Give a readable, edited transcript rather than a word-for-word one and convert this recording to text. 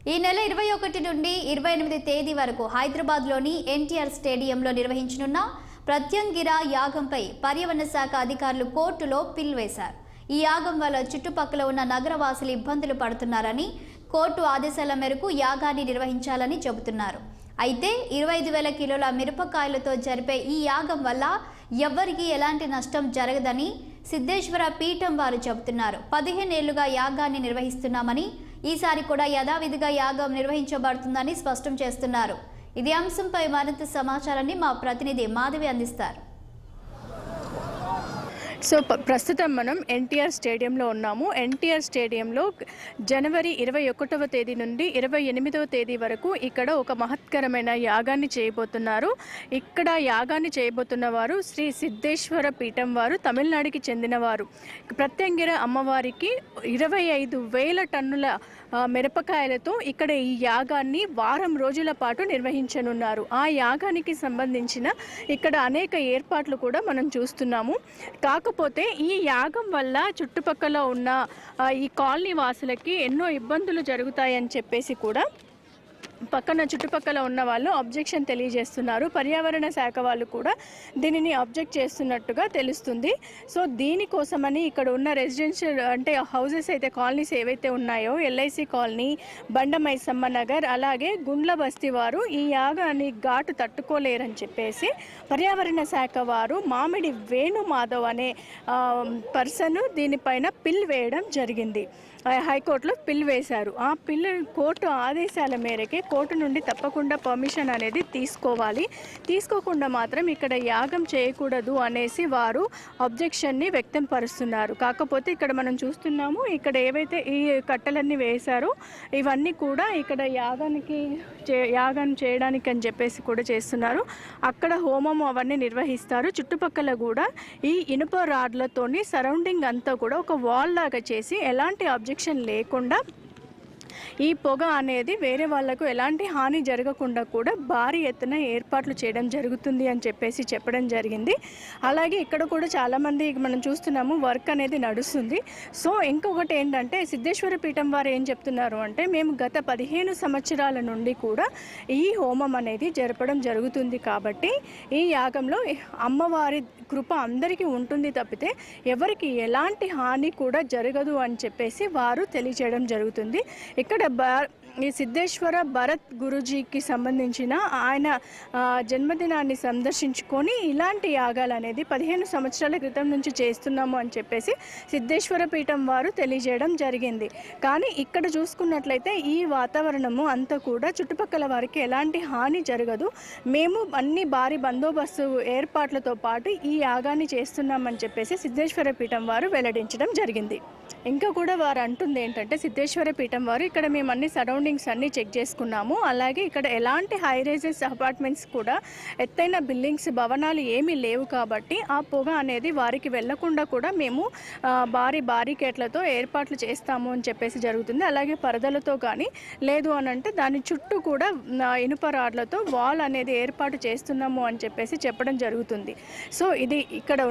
ఈ నెల 21 నుండి 28 తేదీ వరకు హైదరాబాద్లోని ఎన్టీఆర్ స్టేడియంలో నిర్వహించనున్న ప్రత్యంగిర యాగంపై పర్యావరణ శాఖ అధికారులు కోర్టులో పిల్ వేశారు. ఈ యాగం వల్ల చుట్టుపక్కల ఉన్న నగరవాసులు ఇబ్బందులు పడుతున్నారని, కోర్టు ఆదేశాల మేరకు యాగాన్ని నిర్వహించాలని చెబుతున్నారు. అయితే 25,000 కిలోల మిరపకాయలతో జరిపే ఈ యాగం వల్ల ఎవ్వరికీ ఎలాంటి నష్టం జరగదని సిద్ధేశ్వర పీఠం వారు చెబుతున్నారు. 15 ఏళ్లుగా యాగాన్ని నిర్వహిస్తున్నామని, ఈసారి కూడా యథావిధిగా యాగం నిర్వహించబడుతుందని స్పష్టం చేస్తున్నారు. ఇది అంశంపై మరింత సమాచారాన్ని మా ప్రతినిధి మాధవి అందిస్తారు. సో ప్రస్తుతం మనం ఎన్టీఆర్ స్టేడియంలో ఉన్నాము. ఎన్టీఆర్ స్టేడియంలో జనవరి 21వ తేదీ నుండి 28వ తేదీ వరకు ఇక్కడ ఒక మహత్కరమైన యాగాన్ని చేయబోతున్నారు. ఇక్కడ యాగాన్ని చేయబోతున్న వారు శ్రీ సిద్ధేశ్వర పీఠం వారు, తమిళనాడుకి చెందినవారు. ప్రత్యంగిర అమ్మవారికి 25,000 టన్నుల మిరపకాయలతో ఇక్కడ ఈ యాగాన్ని వారం రోజుల పాటు నిర్వహించనున్నారు. ఆ యాగానికి సంబంధించిన ఇక్కడ అనేక ఏర్పాట్లు కూడా మనం చూస్తున్నాము. కాకపోతే ఈ యాగం వల్ల చుట్టుపక్కల ఉన్న ఈ కాలనీ వాసులకి ఎన్నో ఇబ్బందులు జరుగుతాయని చెప్పేసి కూడా పక్కన చుట్టుపక్కల ఉన్న వాళ్ళు అబ్జెక్షన్ తెలియజేస్తున్నారు. పర్యావరణ శాఖ వాళ్ళు కూడా దీనిని అబ్జెక్ట్ చేస్తున్నట్టుగా తెలుస్తుంది. సో దీనికోసమని ఇక్కడ ఉన్న రెసిడెన్షియల్ అంటే హౌసెస్ అయితే కాలనీస్ ఏవైతే ఉన్నాయో ఎల్ఐసి కాలనీ, బండమైసమ్మ నగర్, అలాగే గుండ్ల బస్తీ వారు ఈ యాగాన్ని ఘాటు తట్టుకోలేరని చెప్పేసి పర్యావరణ శాఖ వారు మామిడి వేణుమాధవ్ అనే పర్సన్ దీనిపైన పిల్ వేయడం జరిగింది. హైకోర్టులో పిల్ వేశారు. ఆ పిల్ కోర్టు ఆదేశాల మేరకే కోర్టు నుండి తప్పకుండా పర్మిషన్ అనేది తీసుకోవాలి. తీసుకోకుండా మాత్రం ఇక్కడ యాగం చేయకూడదు అనేసి వారు అబ్జెక్షన్ని వ్యక్తం పరుస్తున్నారు. కాకపోతే ఇక్కడ మనం చూస్తున్నాము, ఇక్కడ ఏవైతే ఈ కట్టలన్నీ వేశారో ఇవన్నీ కూడా ఇక్కడ యాగం చేయడానికి అని చెప్పేసి కూడా చేస్తున్నారు. అక్కడ హోమం అవన్నీ నిర్వహిస్తారు. చుట్టుపక్కల కూడా ఈ ఇనుప రాడ్లతోని సరౌండింగ్ అంతా కూడా ఒక వాల్ లాగా చేసి ఎలాంటి అబ్జెక్షన్ లేకుండా ఈ పొగ అనేది వేరే వాళ్లకు ఎలాంటి హాని జరగకుండా కూడా భారీ ఎత్తున ఏర్పాట్లు చేయడం జరుగుతుంది అని చెప్పేసి చెప్పడం జరిగింది. అలాగే ఇక్కడ కూడా చాలామంది మనం చూస్తున్నాము వర్క్ అనేది నడుస్తుంది. సో ఇంకొకటి ఏంటంటే సిద్ధేశ్వర పీఠం వారు ఏం చెప్తున్నారు అంటే, మేము గత 15 సంవత్సరాల నుండి కూడా ఈ హోమం అనేది జరపడం జరుగుతుంది కాబట్టి ఈ యాగంలో అమ్మవారి కృప అందరికీ ఉంటుంది తప్పితే ఎవరికి ఎలాంటి హాని కూడా జరగదు అని చెప్పేసి వారు తెలియజేయడం జరుగుతుంది. ఇక్కడ ఈ సిద్ధేశ్వర భరత్ గురూజీకి సంబంధించిన ఆయన జన్మదినాన్ని సందర్శించుకొని ఇలాంటి యాగాలు అనేది 15 సంవత్సరాల క్రితం నుంచి చేస్తున్నాము అని చెప్పేసి సిద్ధేశ్వర పీఠం వారు తెలియజేయడం జరిగింది. కానీ ఇక్కడ చూసుకున్నట్లయితే ఈ వాతావరణము అంతా కూడా చుట్టుపక్కల వారికి ఎలాంటి హాని జరగదు, మేము అన్ని భారీ బందోబస్తు ఏర్పాట్లతో పాటు ఈ యాగాన్ని చేస్తున్నామని చెప్పేసి సిద్ధేశ్వర పీఠం వారు వెల్లడించడం జరిగింది. ఇంకా కూడా వారు అంటుంది ఏంటంటే, సిద్ధేశ్వర పీఠం వారు ఇక్కడ మేము అన్ని సరౌండింగ్స్ అన్నీ చెక్ చేసుకున్నాము. అలాగే ఇక్కడ ఎలాంటి హై రైజెస్ అపార్ట్మెంట్స్ కూడా ఎత్తైన బిల్డింగ్స్ భవనాలు ఏమీ లేవు కాబట్టి ఆ పొగ అనేది వారికి వెళ్లకుండా కూడా మేము భారీ బారికేట్లతో ఏర్పాట్లు చేస్తాము అని చెప్పేసి జరుగుతుంది. అలాగే పరదలతో కానీ లేదు అని అంటే దాని చుట్టూ కూడా ఇనుప రాడ్లతో వాల్ అనేది ఏర్పాటు చేస్తున్నాము అని చెప్పేసి చెప్పడం జరుగుతుంది. సో ఇది ఇక్కడ